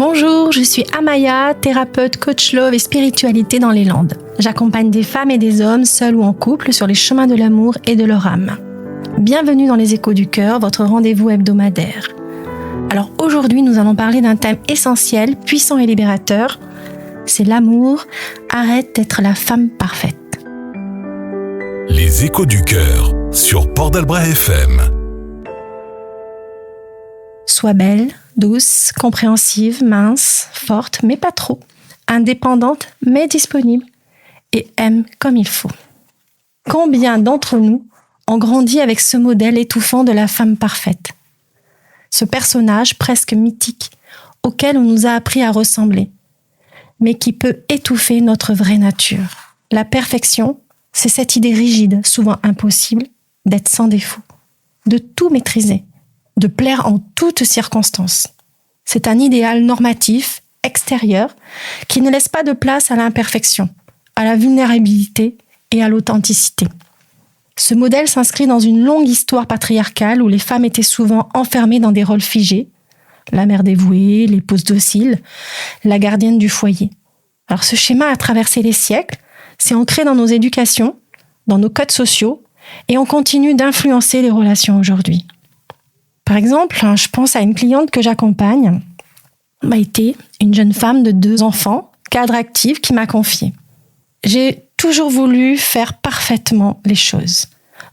Bonjour, je suis Amaya, thérapeute, coach love et spiritualité dans les Landes. J'accompagne des femmes et des hommes, seuls ou en couple, sur les chemins de l'amour et de leur âme. Bienvenue dans les Échos du Cœur, votre rendez-vous hebdomadaire. Alors aujourd'hui, nous allons parler d'un thème essentiel, puissant et libérateur. C'est l'amour. Arrête d'être la femme parfaite. Les Échos du Cœur sur Port d'Albret FM. Sois belle, douce, compréhensive, mince, forte, mais pas trop. Indépendante, mais disponible. Et aime comme il faut. Combien d'entre nous ont grandi avec ce modèle étouffant de la femme parfaite ? Ce personnage presque mythique auquel on nous a appris à ressembler, mais qui peut étouffer notre vraie nature. La perfection, c'est cette idée rigide, souvent impossible, d'être sans défaut, de tout maîtriser, de plaire en toutes circonstances. C'est un idéal normatif, extérieur, qui ne laisse pas de place à l'imperfection, à la vulnérabilité et à l'authenticité. Ce modèle s'inscrit dans une longue histoire patriarcale où les femmes étaient souvent enfermées dans des rôles figés, la mère dévouée, l'épouse docile, la gardienne du foyer. Alors ce schéma a traversé les siècles, c'est ancré dans nos éducations, dans nos codes sociaux, et on continue d'influencer les relations aujourd'hui. Par exemple, je pense à une cliente que j'accompagne, Maïté, une jeune femme de 2 enfants, cadre active, qui m'a confié. J'ai toujours voulu faire parfaitement les choses.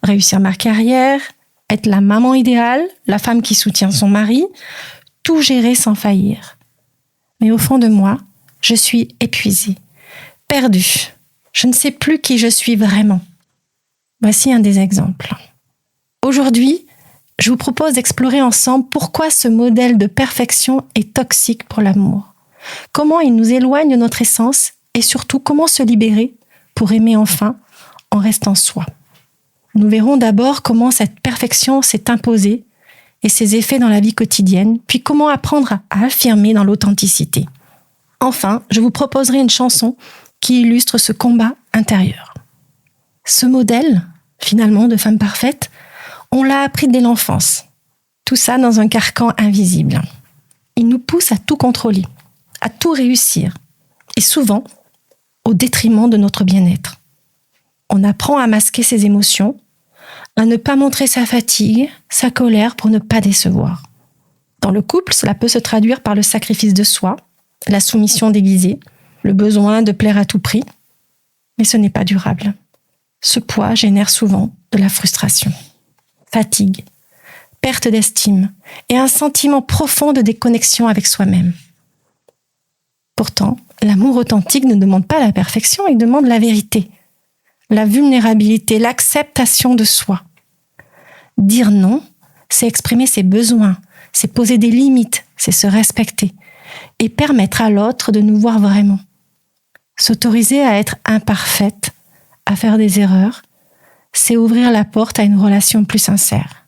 Réussir ma carrière, être la maman idéale, la femme qui soutient son mari, tout gérer sans faillir. Mais au fond de moi, je suis épuisée, perdue. Je ne sais plus qui je suis vraiment. Voici un des exemples. Aujourd'hui, je vous propose d'explorer ensemble pourquoi ce modèle de perfection est toxique pour l'amour. Comment il nous éloigne de notre essence et surtout comment se libérer pour aimer enfin en restant soi. Nous verrons d'abord comment cette perfection s'est imposée et ses effets dans la vie quotidienne, puis comment apprendre à affirmer dans l'authenticité. Enfin, je vous proposerai une chanson qui illustre ce combat intérieur. Ce modèle, finalement, de femme parfaite, on l'a appris dès l'enfance. Tout ça dans un carcan invisible. Il nous pousse à tout contrôler, à tout réussir, et souvent au détriment de notre bien-être. On apprend à masquer ses émotions, à ne pas montrer sa fatigue, sa colère pour ne pas décevoir. Dans le couple, cela peut se traduire par le sacrifice de soi, la soumission déguisée, le besoin de plaire à tout prix, mais ce n'est pas durable. Ce poids génère souvent de la frustration, fatigue, perte d'estime et un sentiment profond de déconnexion avec soi-même. Pourtant, l'amour authentique ne demande pas la perfection, il demande la vérité, la vulnérabilité, l'acceptation de soi. Dire non, c'est exprimer ses besoins, c'est poser des limites, c'est se respecter et permettre à l'autre de nous voir vraiment. S'autoriser à être imparfaite, à faire des erreurs, c'est ouvrir la porte à une relation plus sincère,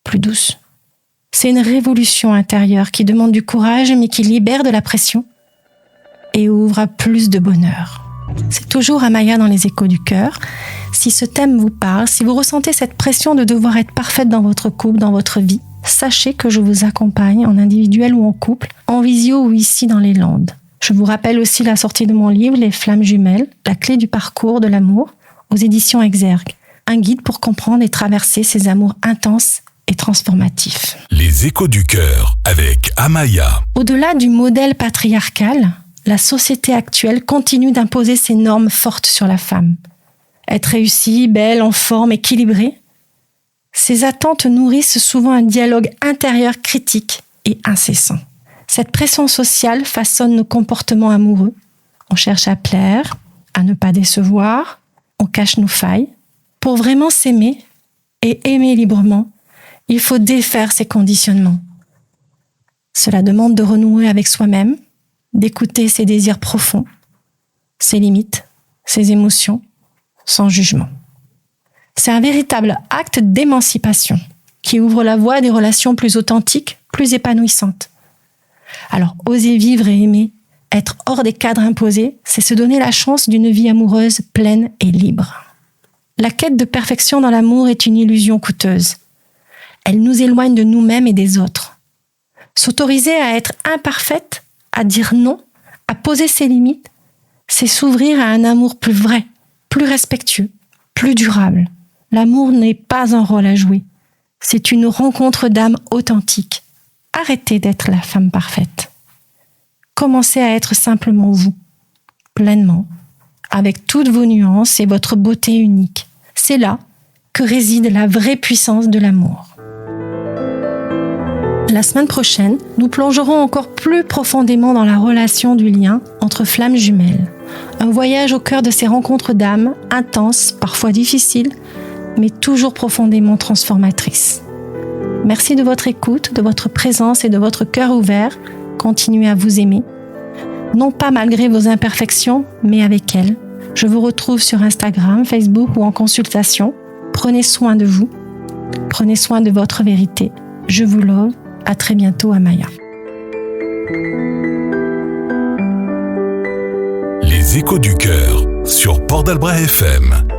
plus douce. C'est une révolution intérieure qui demande du courage mais qui libère de la pression et ouvre à plus de bonheur. C'est toujours Amaya dans les Échos du Cœur. Si ce thème vous parle, si vous ressentez cette pression de devoir être parfaite dans votre couple, dans votre vie, sachez que je vous accompagne en individuel ou en couple, en visio ou ici dans les Landes. Je vous rappelle aussi la sortie de mon livre « Les flammes jumelles, la clé du parcours de l'amour » aux éditions Exergue. Un guide pour comprendre et traverser ces amours intenses et transformatifs. Les Échos du Cœur avec Amaya. Au-delà du modèle patriarcal, la société actuelle continue d'imposer ses normes fortes sur la femme. Être réussie, belle, en forme, équilibrée. Ces attentes nourrissent souvent un dialogue intérieur critique et incessant. Cette pression sociale façonne nos comportements amoureux. On cherche à plaire, à ne pas décevoir, on cache nos failles. Pour vraiment s'aimer et aimer librement, il faut défaire ces conditionnements. Cela demande de renouer avec soi-même, d'écouter ses désirs profonds, ses limites, ses émotions, sans jugement. C'est un véritable acte d'émancipation qui ouvre la voie à des relations plus authentiques, plus épanouissantes. Alors, oser vivre et aimer, être hors des cadres imposés, c'est se donner la chance d'une vie amoureuse pleine et libre. La quête de perfection dans l'amour est une illusion coûteuse. Elle nous éloigne de nous-mêmes et des autres. S'autoriser à être imparfaite, à dire non, à poser ses limites, c'est s'ouvrir à un amour plus vrai, plus respectueux, plus durable. L'amour n'est pas un rôle à jouer. C'est une rencontre d'âme authentique. Arrêtez d'être la femme parfaite. Commencez à être simplement vous, pleinement, avec toutes vos nuances et votre beauté unique. C'est là que réside la vraie puissance de l'amour. La semaine prochaine, nous plongerons encore plus profondément dans la relation du lien entre flammes jumelles. Un voyage au cœur de ces rencontres d'âmes, intenses, parfois difficiles, mais toujours profondément transformatrices. Merci de votre écoute, de votre présence et de votre cœur ouvert. Continuez à vous aimer. Non pas malgré vos imperfections, mais avec elles. Je vous retrouve sur Instagram, Facebook ou en consultation. Prenez soin de vous. Prenez soin de votre vérité. Je vous love. À très bientôt, Amaya. Les échos du cœur sur Port d'Albret FM.